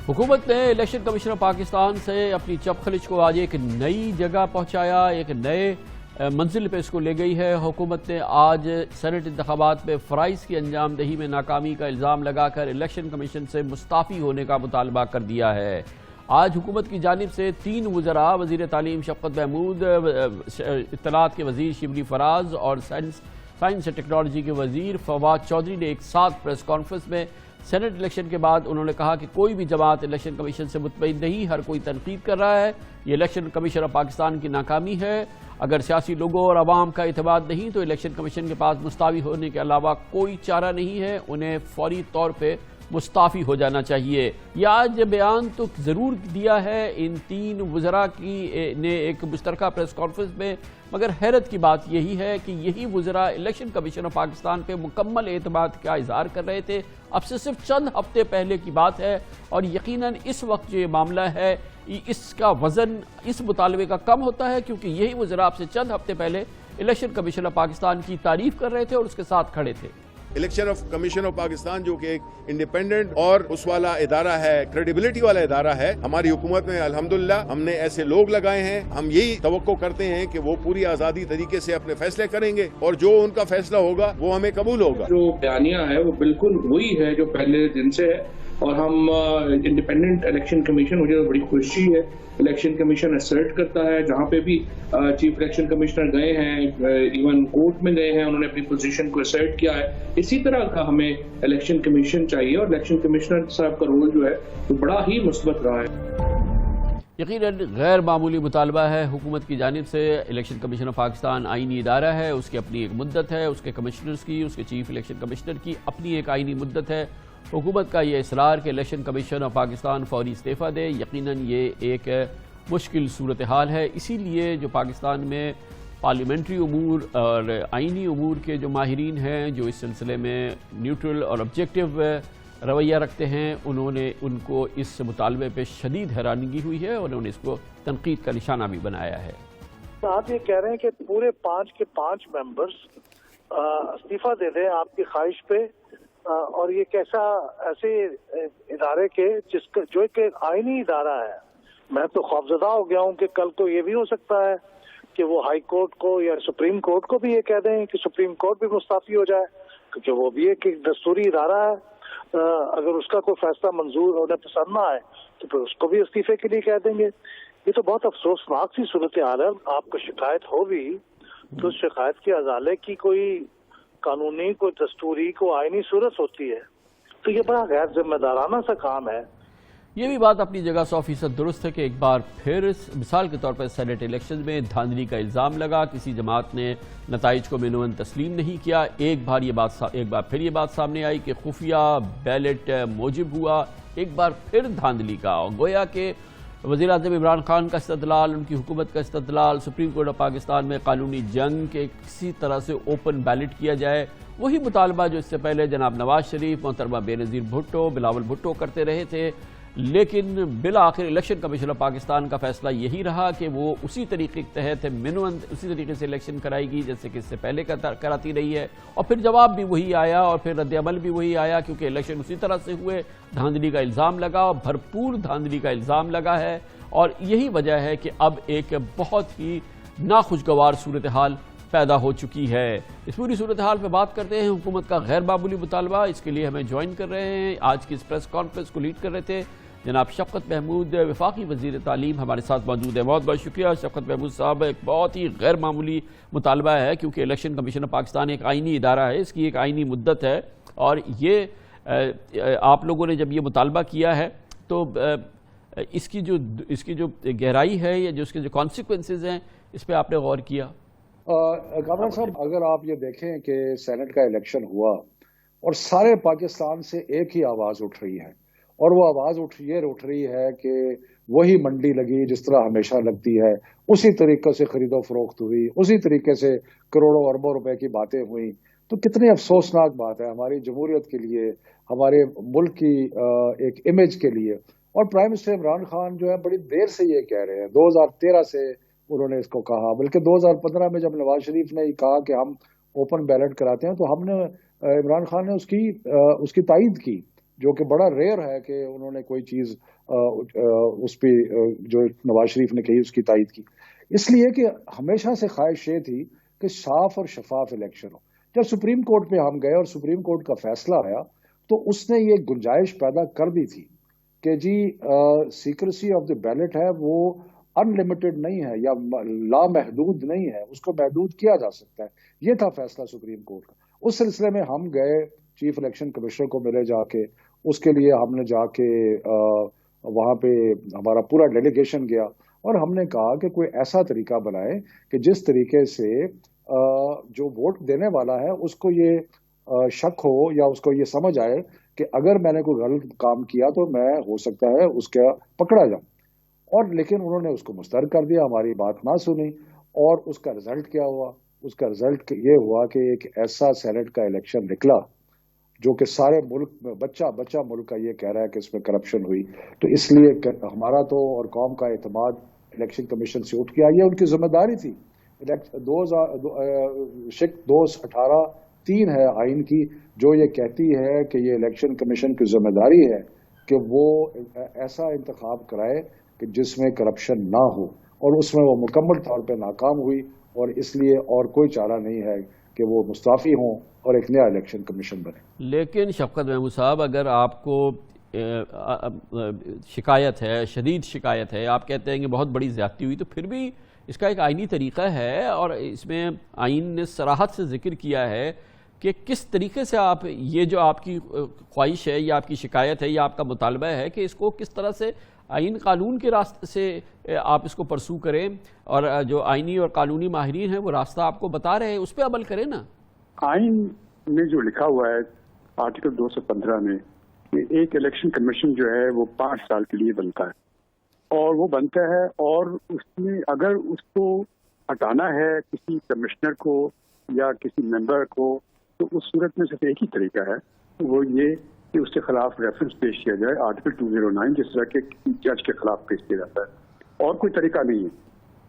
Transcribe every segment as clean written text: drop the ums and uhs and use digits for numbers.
हुकूमत ने election commissioner Pakistan से अपनी चपखलिश को आज एक नई जगह पहुंचाया, एक नए मंजिल पे इसको ले गई है। हुकूमत ने आज सेनेट इंतखाबात में फ़राइज़ की अंजाम दही में नाकामी का इल्ज़ाम लगाकर इलेक्शन कमीशन से मुस्ताफ़ी होने का मुतालबा कर दिया है। आज हुकूमत की जानिब से 3 वज़रा, वज़ीर तालीम शफ़क़त महमूद, इत्तलात के वज़ीर शिबली फराज और साइंस एंड टेक्नोलॉजी के वज़ीर फवाद चौधरी ने एक साथ प्रेस कॉन्फ्रेंस में सेनेट इलेक्शन के बाद उन्होंने कहा कि कोई भी जमात इलेक्शन कमीशन से मुतमईन नहीं, हर कोई तनकीद कर रहा है। ये इलेक्शन कमीशन ऑफ पाकिस्तान की नाकामी है। अगर सियासी लोगों और आवाम का इत्मीनान नहीं तो इलेक्शन कमीशन के पास मुस्तावी होने के अलावा कोई चारा नहीं है, उन्हें फौरी तौर पर मुस्ताफ़ी हो जाना चाहिए। यह आज बयान तो ज़रूर दिया है इन 3 वज़रा की ने एक मुश्तरका प्रेस कॉन्फ्रेंस में, मगर हैरत की बात यही है कि यही वज़रा इलेक्शन कमीशन ऑफ पाकिस्तान पे मुकम्मल एतमाद का इजहार कर रहे थे। अब से सिर्फ चंद हफ्ते पहले की बात है और यकीनन इस वक्त जो ये मामला है इसका वज़न इस मुतालबे का कम होता है, क्योंकि यही वज़रा अब से चंद हफ्ते पहले इलेक्शन कमीशन ऑफ पाकिस्तान की तारीफ कर रहे थे और उसके साथ खड़े थे। Election of commission of Pakistan जो कि एक इंडिपेंडेंट और उस वाला इदारा है, क्रेडिबिलिटी वाला इदारा है, हमारी हुकूमत में अल्हम्दुलिल्लाह हमने ऐसे लोग लगाए हैं। हम यही तवक्को करते हैं कि वो पूरी आज़ादी तरीके से अपने फैसले करेंगे और जो उनका फैसला होगा वो हमें कबूल होगा। जो बयानिया है वो बिल्कुल वही है जो पहले दिन से है और हम इंडिपेंडेंट इलेक्शन कमीशन, मुझे बड़ी खुशी है, इलेक्शन कमीशन असर्ट करता है। जहाँ पे भी चीफ इलेक्शन कमिश्नर गए हैं, इवन कोर्ट में गए हैं, उन्होंने अपनी पोजीशन को असर्ट किया है। इसी तरह का हमें इलेक्शन कमीशन चाहिए और इलेक्शन कमिश्नर साहब का रोल जो है वो बड़ा ही मुस्बत रहा है। यकीनन गैर मामूली मुतालबा है हुकूमत की जानिब से। इलेक्शन कमीशन ऑफ पाकिस्तान आइनी इदारा है, उसकी अपनी एक मुद्दत है, उसके कमिश्नर्स की, उसके चीफ इलेक्शन कमिश्नर की अपनी एक आइनी मुद्दत है। हुकूमत का ये इसरार कि इलेक्शन कमीशन ऑफ पाकिस्तान फौरी इस्तीफ़ा दे, यकीनन ये एक मुश्किल सूरत हाल है। इसीलिए जो पाकिस्तान में पार्लियामेंट्री उमूर और आइनी उमूर के जो माहिरीन हैं, जो इस सिलसिले में न्यूट्रल और ऑब्जेक्टिव रवैया रखते हैं, उन्होंने उनको इस मुतालबे पे शदीद हैरानगी हुई है और उन्होंने इसको तनकीद का निशाना भी बनाया है। तो आप ये कह रहे हैं कि पूरे 5 के 5 मेंबर्स इस्तीफा दे दें आपकी ख्वाहिश पे, और ये कैसा ऐसे इदारे के जिसका जो एक आईनी इदारा है। मैं तो खौफजदा हो गया हूँ कि कल को ये भी हो सकता है कि वो हाई कोर्ट को या सुप्रीम कोर्ट को भी ये कह दें कि सुप्रीम कोर्ट भी मुस्ताफी हो जाए, क्योंकि वो भी एक दस्तूरी इदारा है। अगर उसका कोई फैसला मंजूर उन्हें पसंद ना आए तो फिर उसको भी इस्तीफे के लिए कह देंगे। ये तो बहुत अफसोसनाक सी सूरत हाल है। आपको शिकायत हो भी तो शिकायत के अजाले की कोई कानूनी, कोई दस्तूरी, को आईनी सूरत होती है, तो ये बड़ा गैर जिम्मेदाराना सा काम है। ये भी बात अपनी जगह 100% दुरुस्त है कि एक बार फिर मिसाल के तौर पर सेनेट इलेक्शन में धांधली का इल्ज़ाम लगा, किसी जमात ने नताइज को मिनवन तस्लीम नहीं किया। एक बार फिर ये बात सामने आई कि खुफिया बैलेट मौजिब हुआ, एक बार फिर धांधली का। और गोया के वज़ीर आज़म इमरान खान का इस्तदलाल, उनकी हुकूमत का इस्तदलाल सुप्रीम कोर्ट ऑफ पाकिस्तान में कानूनी जंग के किसी तरह से ओपन बैलेट किया जाए, वही मुतालबा जो इससे पहले जनाब नवाज शरीफ, मोहतरमा बेनज़ीर भुट्टो, बिलावल भुट्टो करते रहे थे। लेकिन बिल आखिर इलेक्शन कमीशन ऑफ पाकिस्तान का फैसला यही रहा कि वो उसी तरीके के तहत मिनवन उसी तरीके से इलेक्शन कराएगी जैसे कि इससे पहले कराती रही है। और फिर जवाब भी वही आया और फिर रद्द-ए-अमल भी वही आया, क्योंकि इलेक्शन उसी तरह से हुए। धांधली का इल्ज़ाम लगा और भरपूर धांधली का इल्ज़ाम लगा है, और यही वजह है कि अब एक बहुत ही नाखुशगवार सूरत हाल पैदा हो चुकी है। इस पूरी सूरत हाल पर बात करते हैं हुकूमत का गैर मामूली मुतालबा। इसके लिए हमें ज्वाइन कर रहे हैं, आज की इस प्रेस कॉन्फ्रेंस को लीड कर रहे थे जनाब शफ़क़त महमूद, वफाकी वज़ीर तालीम, हमारे साथ मौजूद है। बहुत बहुत शुक्रिया शफ़क़त महमूद साहब। एक बहुत ही गैर मामूली मुतालबा है, क्योंकि इलेक्शन कमीशन ऑफ पाकिस्तान एक आइनी इदारा है, इसकी एक आइनी मुद्दत है, और ये आप लोगों ने जब ये मुतालबा किया है तो इसकी जो गहराई है या जो इसके जो कॉन्सिक्वेंसेस हैं, इस पर आपने गौर किया? कामरान साहब, अगर आप ये देखें कि सेनेट का इलेक्शन हुआ और सारे पाकिस्तान से एक ही आवाज़ उठ रही है, और वो आवाज़ उठ रही है कि वही मंडी लगी जिस तरह हमेशा लगती है, उसी तरीके से खरीदो फरोख्त हुई, उसी तरीके से करोड़ों अरबों रुपए की बातें हुई। तो कितनी अफसोसनाक बात है हमारी जमहूरियत के लिए, हमारे मुल्क की एक इमेज के लिए। और प्राइम मिनिस्टर इमरान खान जो है बड़ी देर से ये कह रहे हैं, 2013 से उन्होंने इसको कहा, बल्कि 2015 में जब नवाज शरीफ ने कहा कि हम ओपन बैलेट कराते हैं तो हमने इमरान खान ने उसकी तायद की جو کہ بڑا ریئر ہے کہ انہوں نے کوئی چیز اس پہ جو نواز شریف نے کہی اس کی تائید کی. اس لیے کہ ہمیشہ سے خواہش یہ تھی کہ صاف اور شفاف الیکشن ہو. جب سپریم کورٹ پہ ہم گئے اور سپریم کورٹ کا فیصلہ آیا تو اس نے یہ گنجائش پیدا کر دی تھی کہ جی سیکریسی آف دی بیلٹ ہے وہ ان لمیٹڈ نہیں ہے یا لامحدود نہیں ہے, اس کو محدود کیا جا سکتا ہے. یہ تھا فیصلہ سپریم کورٹ کا. اس سلسلے میں ہم گئے چیف الیکشن کمشنر کو ملے جا کے, اس کے لیے ہم نے جا کے وہاں پہ ہمارا پورا ڈیلیگیشن گیا اور ہم نے کہا کہ کوئی ایسا طریقہ بنائے کہ جس طریقے سے جو ووٹ دینے والا ہے اس کو یہ شک ہو یا اس کو یہ سمجھ آئے کہ اگر میں نے کوئی غلط کام کیا تو میں ہو سکتا ہے اس کا پکڑا جاؤں. اور لیکن انہوں نے اس کو مسترد کر دیا, ہماری بات نہ سنی. اور اس کا رزلٹ کیا ہوا؟ اس کا رزلٹ یہ ہوا کہ ایک ایسا سینٹ کا الیکشن نکلا جو کہ سارے ملک میں بچہ ملک کا یہ کہہ رہا ہے کہ اس میں کرپشن ہوئی. تو اس لیے ہمارا تو اور قوم کا اعتماد الیکشن کمیشن سے اٹھ گیا. یہ ان کی ذمہ داری تھی. 218(3) ہے آئین کی جو یہ کہتی ہے کہ یہ الیکشن کمیشن کی ذمہ داری ہے کہ وہ ایسا انتخاب کرائے کہ جس میں کرپشن نہ ہو, اور اس میں وہ مکمل طور پہ ناکام ہوئی. اور اس لیے اور کوئی چارہ نہیں ہے کہ وہ مستعفی ہوں اور ایک نیا الیکشن کمیشن بنے. لیکن شفقت محمود صاحب, اگر آپ کو شکایت ہے, شدید شکایت ہے, آپ کہتے ہیں کہ بہت بڑی زیادتی ہوئی, تو پھر بھی اس کا ایک آئینی طریقہ ہے اور اس میں آئین نے صراحت سے ذکر کیا ہے کہ کس طریقے سے آپ یہ جو آپ کی خواہش ہے یا آپ کی شکایت ہے یا آپ کا مطالبہ ہے کہ اس کو کس طرح سے آئین قانون کے راستے سے آپ اس کو پرسو کریں, اور جو آئینی اور قانونی ماہرین ہیں وہ راستہ آپ کو بتا رہے ہیں, اس پہ عمل کریں نا. آئین میں جو لکھا ہوا ہے آرٹیکل 215 میں کہ ایک الیکشن کمیشن جو ہے وہ 5 سال کے لیے بنتا ہے, اور وہ بنتا ہے اور اس میں اگر اس کو ہٹانا ہے کسی کمشنر کو یا کسی ممبر کو تو اس صورت میں صرف ایک ہی طریقہ ہے, وہ یہ کہ اس کے خلاف ریفرنس پیش کیا جائے آرٹیکل 209 جس طرح کے جج کے خلاف پیش کیا جاتا ہے, اور کوئی طریقہ نہیں ہے.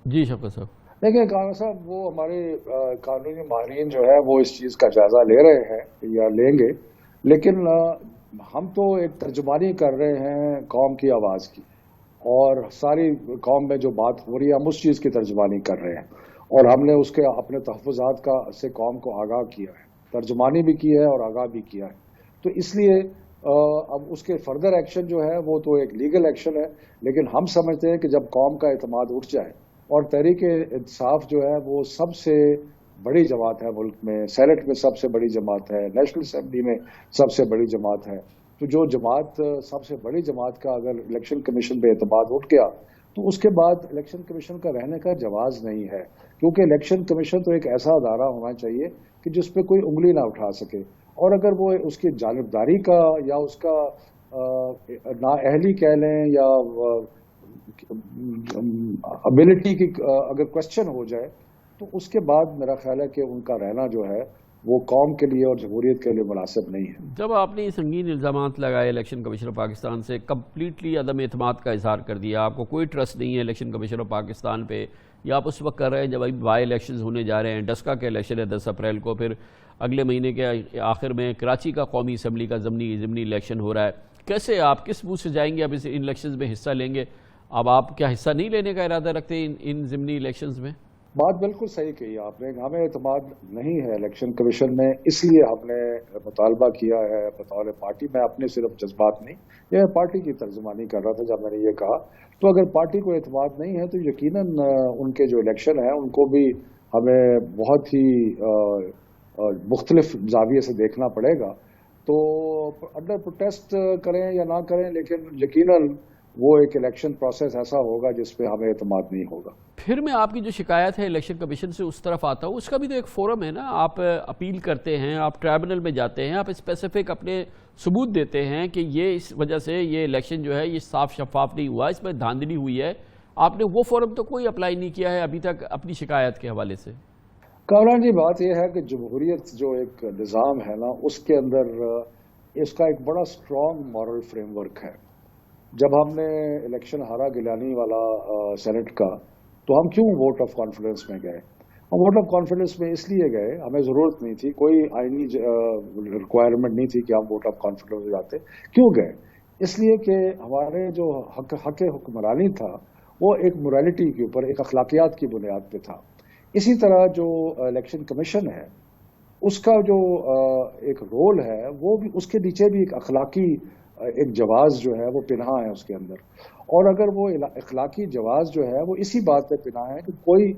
جی شفقت صاحب. دیکھیں کامران صاحب, وہ ہمارے قانونی ماہرین جو ہے وہ اس چیز کا جائزہ لے رہے ہیں یا لیں گے, لیکن ہم تو ایک ترجمانی کر رہے ہیں قوم کی آواز کی, اور ساری قوم میں جو بات ہو رہی ہے ہم اس چیز کی ترجمانی کر رہے ہیں, اور ہم نے اس کے اپنے تحفظات کا سے قوم کو آگاہ کیا ہے, ترجمانی بھی کی ہے اور آگاہ بھی کیا ہے. تو اس لیے اب اس کے فردر ایکشن جو ہے وہ تو ایک لیگل ایکشن ہے, لیکن ہم سمجھتے ہیں کہ جب قوم کا اعتماد اٹھ جائے اور تحریک انصاف جو ہے وہ سب سے بڑی جماعت ہے ملک میں, سینٹ میں سب سے بڑی جماعت ہے, نیشنل اسمبلی میں سب سے بڑی جماعت ہے, تو جو جماعت سب سے بڑی جماعت کا اگر الیکشن کمیشن پہ اعتماد اٹھ گیا تو اس کے بعد الیکشن کمیشن کا رہنے کا جواز نہیں ہے, کیونکہ الیکشن کمیشن تو ایک ایسا ادارہ ہونا چاہیے کہ جس پہ کوئی انگلی نہ اٹھا سکے, اور اگر وہ اس کی جانبداری کا یا اس کا نااہلی کہہ لیں یا ابیلٹی کی اگر کوشچن ہو جائے تو اس کے بعد میرا خیال ہے کہ ان کا رہنا جو ہے وہ قوم کے لیے اور جمہوریت کے لیے مناسب نہیں ہے. جب آپ نے سنگین الزامات لگائے الیکشن کمیشن آف پاکستان سے, کمپلیٹلی عدم اعتماد کا اظہار کر دیا, آپ کو کوئی ٹرسٹ نہیں ہے الیکشن کمیشن آف پاکستان پہ, یا آپ اس وقت کر رہے ہیں جب ابھی بائی الیکشنز ہونے جا رہے ہیں, ڈسکا کے الیکشن ہے 10 اپریل کو, پھر اگلے مہینے کے آخر میں کراچی کا قومی اسمبلی کا ضمنی الیکشن ہو رہا ہے, کیسے آپ کس منہ سے جائیں گے اب اس الیکشنز میں حصہ لیں گے؟ اب آپ کیا حصہ نہیں لینے کا ارادہ رکھتے ان ضمنی الیکشنز میں؟ بات بالکل صحیح کہی آپ نے, ہمیں اعتماد نہیں ہے الیکشن کمیشن میں, اس لیے ہم نے مطالبہ کیا ہے بطور پارٹی. میں اپنے صرف جذبات نہیں, یہ پارٹی کی ترجمانی کر رہا تھا جب میں نے یہ کہا. تو اگر پارٹی کو اعتماد نہیں ہے تو یقیناً ان کے جو الیکشن ہیں ان کو بھی ہمیں بہت ہی مختلف زاویے سے دیکھنا پڑے گا. تو انڈر پروٹیسٹ کریں یا نہ کریں, لیکن یقیناً وہ ایک الیکشن پروسیس ایسا ہوگا جس پہ ہمیں اعتماد نہیں ہوگا. پھر میں آپ کی جو شکایت ہے الیکشن کمیشن سے اس طرف آتا ہوں, اس کا بھی تو ایک فورم ہے نا, آپ اپیل کرتے ہیں, آپ ٹرائبونل میں جاتے ہیں, آپ اسپیسیفک اپنے ثبوت دیتے ہیں کہ یہ اس وجہ سے یہ الیکشن جو ہے یہ صاف شفاف نہیں ہوا, اس میں دھاندلی ہوئی ہے. آپ نے وہ فورم تو کوئی اپلائی نہیں کیا ہے ابھی تک اپنی شکایت کے حوالے سے. کامران جی, بات یہ ہے کہ جمہوریت جو ایک نظام ہے نا, اس کے اندر اس کا ایک بڑا سٹرونگ مورل فریم ورک ہے. جب ہم نے الیکشن ہارا گیلانی والا سینٹ کا, تو ہم کیوں ووٹ آف کانفیڈنس میں گئے؟ हम वोट ऑफ कॉन्फिडेंस में इसलिए गए, हमें जरूरत नहीं थी, कोई आईनी रिक्वायरमेंट नहीं थी कि हम वोट ऑफ कॉन्फिडेंस में जाते। क्यों गए? इसलिए कि हमारे जो हक हुक्मरानी था वो एक मोरालिटी के ऊपर, एक अखलाकियात की बुनियाद पे था। इसी तरह जो इलेक्शन कमीशन है उसका जो एक रोल है वो भी, उसके नीचे भी एक अखलाकी एक जवाज जो है वो पिन्हा है उसके अंदर। और अगर वो अखलाकी जवाज जो है वो इसी बात पे पिन्हा है कि कोई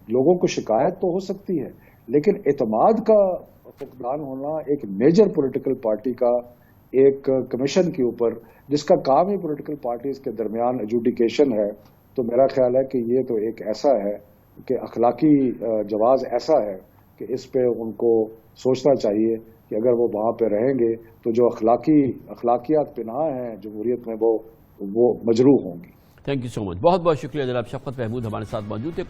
लोगों को शिकायत तो हो सकती है, लेकिन एतमाद का फुकदान होना एक मेजर पॉलिटिकल पार्टी का एक कमीशन के ऊपर, जिसका काम ही पॉलिटिकल पार्टीज के दरमियान एजुडिकेशन है, तो मेरा ख्याल है कि ये तो एक ऐसा है कि अखलाकी जवाज ऐसा है कि इस पे उनको सोचना चाहिए कि अगर वो वहाँ पे रहेंगे तो जो अखलाकियात पिनाह हैं जमहूरियत में वो मजरूह होंगी। थैंक यू सो मच, बहुत बहुत शुक्रिया जनाब शफ़क़त महमूद हमारे साथ मौजूद थे।